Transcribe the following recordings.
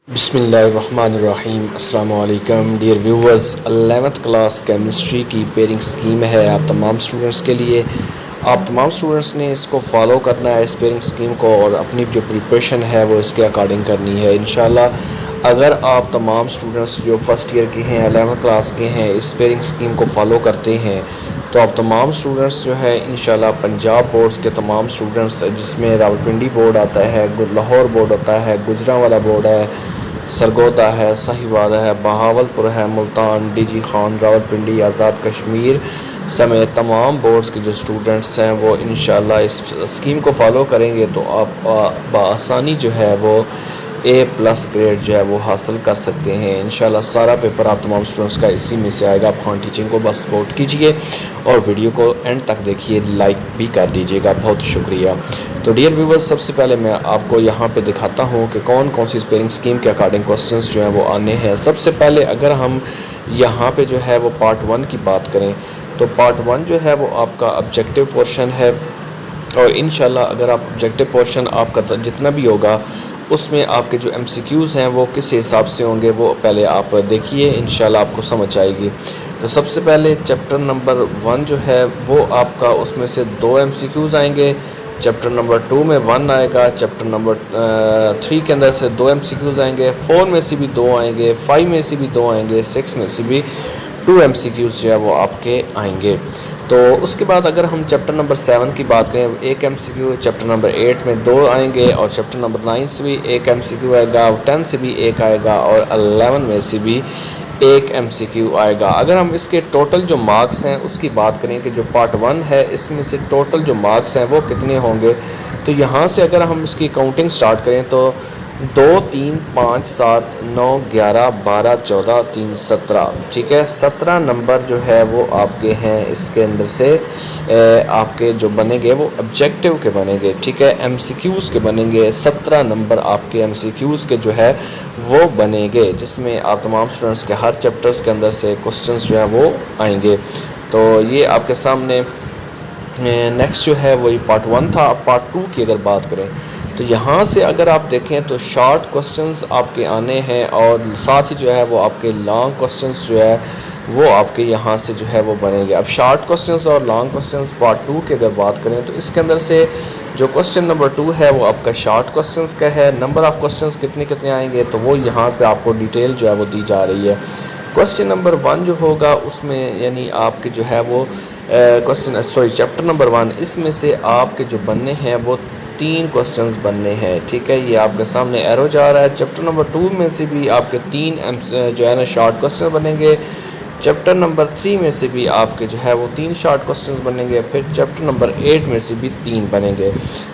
بسم اللہ الرحمن الرحیم۔ السلام علیکم dear viewers, 11th class chemistry کی پیئرنگ سکیم ہے آپ تمام سٹوڈنٹس کے لیے۔ آپ تمام سٹوڈنٹس نے اس کو فالو کرنا ہے، اس پیئرنگ سکیم کو، اور اپنی جو پریپریشن ہے وہ اس کے اکارڈنگ کرنی ہے انشاءاللہ۔ اگر آپ تمام سٹوڈنٹس جو فرسٹ ایئر کے ہیں، 11th کلاس کے ہیں، اس پیئرنگ سکیم کو فالو کرتے ہیں تو آپ تمام سٹوڈنٹس جو ہے انشاءاللہ پنجاب بورڈز کے تمام سٹوڈنٹس، جس میں راولپنڈی بورڈ آتا ہے، لاہور بورڈ ہوتا ہے، گجرانوالہ بورڈ ہے، سرگودا ہے، ساہیوال ہے، بہاولپور ہے، ملتان، ڈی جی خان، راولپنڈی، آزاد کشمیر سمیت تمام بورڈز کے جو سٹوڈنٹس ہیں وہ انشاءاللہ اس اسکیم کو فالو کریں گے تو آپ بآسانی جو ہے وہ A+ گریڈ جو ہے وہ حاصل کر سکتے ہیں انشاءاللہ۔ سارا پیپر آپ تمام سٹوڈنٹس کا اسی میں سے آئے گا۔ آپ خان ٹیچنگ کو بس سپورٹ کیجئے اور ویڈیو کو اینڈ تک دیکھیے، لائک بھی کر دیجئے گا، بہت شکریہ۔ تو ڈیئر ویورز، سب سے پہلے میں آپ کو یہاں پہ دکھاتا ہوں کہ کون کون سی پیئرنگ سکیم کے اکارڈنگ کوسچنز جو ہیں وہ آنے ہیں۔ سب سے پہلے اگر ہم یہاں پہ جو ہے وہ پارٹ 1 کی بات کریں تو پارٹ 1 جو ہے وہ آپ کا آبجیکٹیو پورشن ہے، اور انشاءاللہ اگر آپ آبجیکٹیو پورشن آپ کا جتنا بھی ہوگا اس میں آپ کے جو MCQs ہیں وہ کس حساب سے ہوں گے وہ پہلے آپ دیکھیے، انشاءاللہ آپ کو سمجھ آئے گی۔ تو سب سے پہلے چیپٹر نمبر 1 جو ہے وہ آپ کا اس میں سے 2 MCQs آئیں گے، چیپٹر نمبر 2 میں 1 آئے گا، چیپٹر نمبر 3 کے اندر سے 2 MCQs آئیں گے، 4 میں سے بھی 2 آئیں گے، 5 میں سے بھی 2 آئیں گے، 6 میں سے بھی 2 MCQs جو ہے وہ آپ کے آئیں گے۔ تو اس کے بعد اگر ہم چیپٹر نمبر 7 کی بات کریں، 1 MCQ، چیپٹر نمبر 8 میں 2 آئیں گے، اور چیپٹر نمبر 9 سے بھی 1 MCQ آئے گا، 10 سے بھی 1 آئے گا، اور 11 میں سے بھی 1 MCQ آئے گا۔ اگر ہم اس کے ٹوٹل جو مارکس ہیں اس کی بات کریں کہ جو پارٹ 1 ہے اس میں سے ٹوٹل جو مارکس ہیں وہ کتنے ہوں گے، تو یہاں سے اگر ہم اس کی کاؤنٹنگ سٹارٹ کریں تو 2 3 5 7 9 11 12 14 3 17، ٹھیک ہے، 17 نمبر جو ہے وہ آپ کے ہیں اس کے اندر سے آپ کے جو بنیں گے وہ آبجیکٹیو کے بنیں گے، ٹھیک ہے، MCQs کے بنیں گے، 17 نمبر آپ کے MCQs کے جو ہے وہ بنیں گے، جس میں آپ تمام سٹوڈنٹس کے ہر چیپٹرز کے اندر سے کوسچنز جو ہیں وہ آئیں گے۔ تو یہ آپ کے سامنے نیکسٹ جو ہے وہی پارٹ 1 تھا۔ اب پارٹ 2 کی اگر بات کریں تو یہاں سے اگر آپ دیکھیں تو شارٹ کوسچنز آپ کے آنے ہیں، اور ساتھ ہی جو ہے وہ آپ کے لانگ کوسچنز جو ہے وہ آپ کے یہاں سے جو ہے وہ بنیں گے۔ اب شارٹ کوسچنز اور لانگ کوسچنز پارٹ 2 کی اگر بات کریں تو اس کے اندر سے جو کوسچن نمبر 2 ہے وہ آپ کا شارٹ کوسچنز کا ہے، نمبر آف کوسچنز کتنے آئیں گے تو وہ یہاں پہ آپ کو ڈیٹیل جو ہے وہ دی جا رہی ہے۔ کوسچن نمبر 1 جو ہوگا اس میں یعنی آپ کے جو ہے وہ چیپٹر نمبر 1، اس میں سے آپ کے جو بننے ہیں وہ 3 کوسچنز بننے ہیں، ٹھیک ہے، یہ آپ کے سامنے ایرو جا رہا ہے۔ چیپٹر نمبر 2 میں سے بھی آپ کے 3 جو ہے نا شارٹ کوسچن بنیں گے، چیپٹر نمبر 3 میں سے بھی آپ کے جو ہے وہ 3 شارٹ کوسچنز بنیں گے، پھر چیپٹر نمبر 8 میں سے بھی 3 بنیں گے۔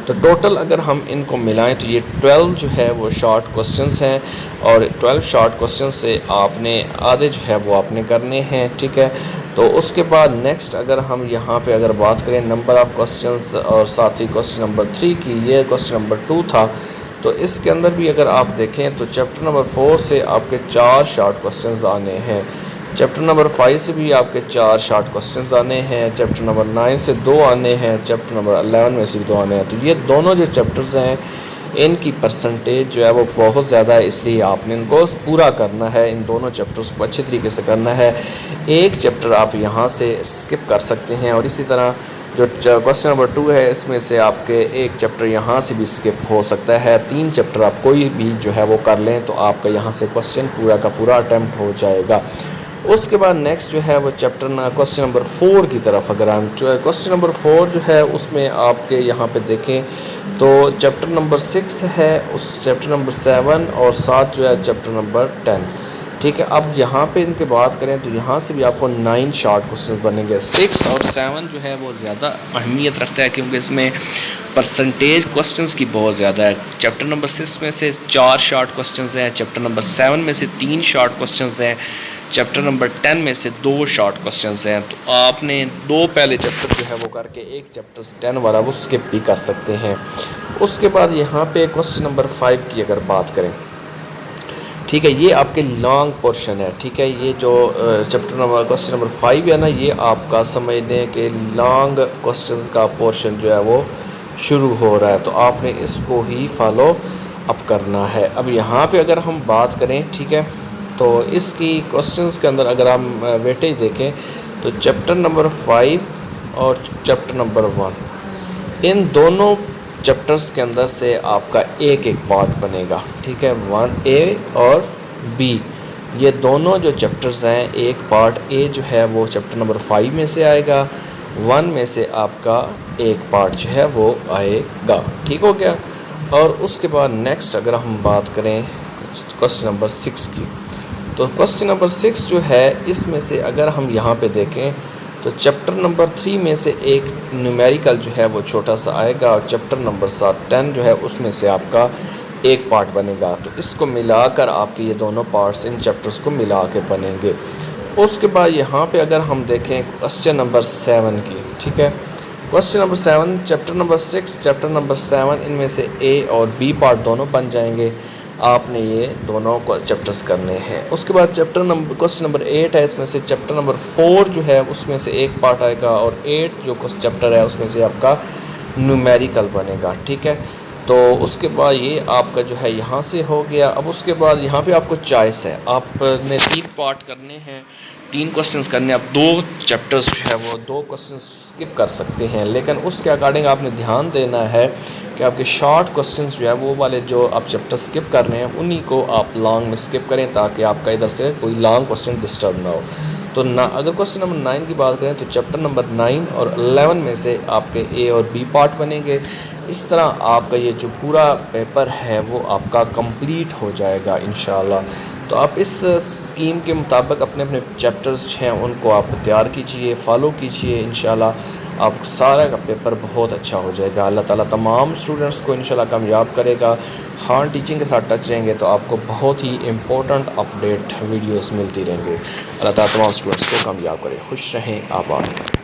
تو ٹوٹل اگر ہم ان کو ملائیں تو یہ 12 جو ہے وہ شارٹ کوسچنز ہیں، اور 12 شارٹ کوسچنز سے آپ نے آدھے جو ہے وہ آپ نے کرنے ہیں، ٹھیک ہے۔ تو اس کے بعد نیکسٹ اگر ہم یہاں پہ اگر بات کریں نمبر آف کوسچنز اور ساتھ ہی کوسچن نمبر 3 کی، یہ کوسچن نمبر 2 تھا، تو اس کے اندر بھی اگر آپ دیکھیں تو چیپٹر نمبر 4 سے آپ کے 4 شارٹ کوسچنز آنے ہیں، چیپٹر نمبر 5 سے بھی آپ کے 4 شارٹ کوسچنز آنے ہیں، چیپٹر نمبر 9 سے 2 آنے ہیں، چیپٹر نمبر 11 میں سے بھی 2 آنے ہیں۔ تو یہ دونوں جو چیپٹرز ہیں ان کی پرسنٹیج جو ہے وہ بہت زیادہ ہے، اس لیے آپ نے ان کو پورا کرنا ہے، ان دونوں چیپٹرز کو اچھے طریقے سے کرنا ہے۔ ایک چیپٹر آپ یہاں سے اسکپ کر سکتے ہیں، اور اسی طرح جو کوسچن نمبر 2 ہے اس میں سے آپ کے ایک چیپٹر یہاں سے بھی اسکپ ہو سکتا ہے، 3 چیپٹر آپ کوئی بھی جو ہے وہ کر لیں تو آپ کا یہاں سے کوسچن پورا کا پورا اٹیمپٹ ہو جائے گا۔ اس کے بعد نیکسٹ جو ہے وہ کوسچن نمبر 4 کی طرف اگر ہم کوسچن نمبر 4 جو ہے اس میں آپ کے یہاں پہ دیکھیں تو چیپٹر نمبر 6 ہے، اس چیپٹر نمبر 7 اور ساتھ جو ہے چیپٹر نمبر 10، ٹھیک ہے۔ اب یہاں پہ ان کی بات کریں تو یہاں سے بھی آپ کو 9 شارٹ کوسچنز بنیں گے۔ 6 اور 7 جو ہے وہ زیادہ اہمیت رکھتا ہے کیونکہ اس میں پرسنٹیج کوسچنز کی بہت زیادہ ہے۔ چیپٹر نمبر 6 میں سے 4 شارٹ کوسچنز ہیں، چیپٹر نمبر 7 میں سے 3 شارٹ کوسچنز ہیں، چیپٹر نمبر 10 میں سے 2 شارٹ کوسچنز ہیں۔ تو آپ نے 2 پہلے چیپٹر جو ہے وہ کر کے ایک چیپٹر 10 والا وہ اسکپ بھی کر سکتے ہیں۔ اس کے بعد یہاں پہ کوسچن نمبر 5 کی اگر بات کریں، ٹھیک ہے، یہ آپ کے لانگ پورشن ہے، ٹھیک ہے، یہ جو کوسچن نمبر 5 ہے نا یہ آپ کا سمجھ لیں کہ لانگ کوسچنز کا پورشن جو ہے وہ شروع ہو رہا ہے، تو آپ نے اس کو ہی فالو اب کرنا ہے۔ اب یہاں پہ اگر ہم بات کریں، ٹھیک ہے، تو اس کی کوسچنز کے اندر اگر ہم ویٹیج دیکھیں تو چیپٹر نمبر 5 اور چیپٹر نمبر 1، ان دونوں چیپٹرز کے اندر سے آپ کا ایک ایک پارٹ بنے گا، ٹھیک ہے، 1A اور B، یہ دونوں جو چیپٹرز ہیں، ایک پارٹ A جو ہے وہ چیپٹر نمبر 5 میں سے آئے گا، 1 میں سے آپ کا ایک پارٹ جو ہے وہ آئے گا، ٹھیک ہو گیا۔ اور اس کے بعد نیکسٹ اگر ہم بات کریں کوسچن نمبر 6 کی، تو کوسچن نمبر 6 جو ہے اس میں سے اگر ہم یہاں پہ دیکھیں تو چیپٹر نمبر 3 میں سے ایک نیومیریکل جو ہے وہ چھوٹا سا آئے گا، اور چیپٹر نمبر 10 جو ہے اس میں سے آپ کا ایک پارٹ بنے گا، تو اس کو ملا کر آپ کے یہ دونوں پارٹس ان چیپٹرز کو ملا کے بنیں گے۔ اس کے بعد یہاں پہ اگر ہم دیکھیں کوسچن نمبر 7 کی، ٹھیک ہے، question number 7، chapter number 6 chapter number 7، ان میں سے A اور B پارٹ دونوں بن جائیں گے، آپ نے یہ دونوں کو چیپٹرز کرنے ہیں۔ اس کے بعد کوسچن نمبر 8 ہے، اس میں سے چیپٹر نمبر 4 جو ہے اس میں سے ایک پارٹ آئے گا، اور 8 جو چیپٹر ہے اس میں سے آپ کا نیومیریکل بنے گا، ٹھیک ہے۔ تو اس کے بعد یہ آپ کا جو ہے یہاں سے ہو گیا۔ اب اس کے بعد یہاں پہ آپ کو چوائس ہے، آپ نے 3 پارٹ کرنے ہیں، 3 کوسچنز کرنے ہیں، آپ 2 چیپٹرز جو ہے وہ 2 کوسچنز اسکپ کر سکتے ہیں، لیکن اس کے اکارڈنگ آپ نے دھیان دینا ہے کہ آپ کے شارٹ کوسچنز جو ہے وہ والے جو آپ چیپٹر اسکپ کر رہے ہیں انہی کو آپ لانگ میں اسکپ کریں، تاکہ آپ کا ادھر سے کوئی لانگ کوسچن ڈسٹرب نہ ہو۔ تو اگر کوسچن نمبر 9 کی بات کریں تو چیپٹر نمبر 9 اور 11 میں سے آپ کے A اور B پارٹ بنیں گے۔ اس طرح آپ کا یہ جو پورا پیپر ہے وہ آپ کا کمپلیٹ ہو جائے گا انشاءاللہ۔ تو آپ اس اسکیم کے مطابق اپنے اپنے چیپٹرز ہیں ان کو آپ تیار کیجئے، فالو کیجئے، انشاءاللہ آپ سارا کا پیپر بہت اچھا ہو جائے گا۔ اللہ تعالیٰ تمام اسٹوڈنٹس کو انشاءاللہ کامیاب کرے گا۔ ہاں، ٹیچنگ کے ساتھ ٹچ رہیں گے تو آپ کو بہت ہی امپورٹنٹ اپڈیٹ ویڈیوز ملتی رہیں گے۔ اللہ تعالیٰ تمام اسٹوڈنٹس کو کامیاب کرے۔ خوش رہیں، آباد۔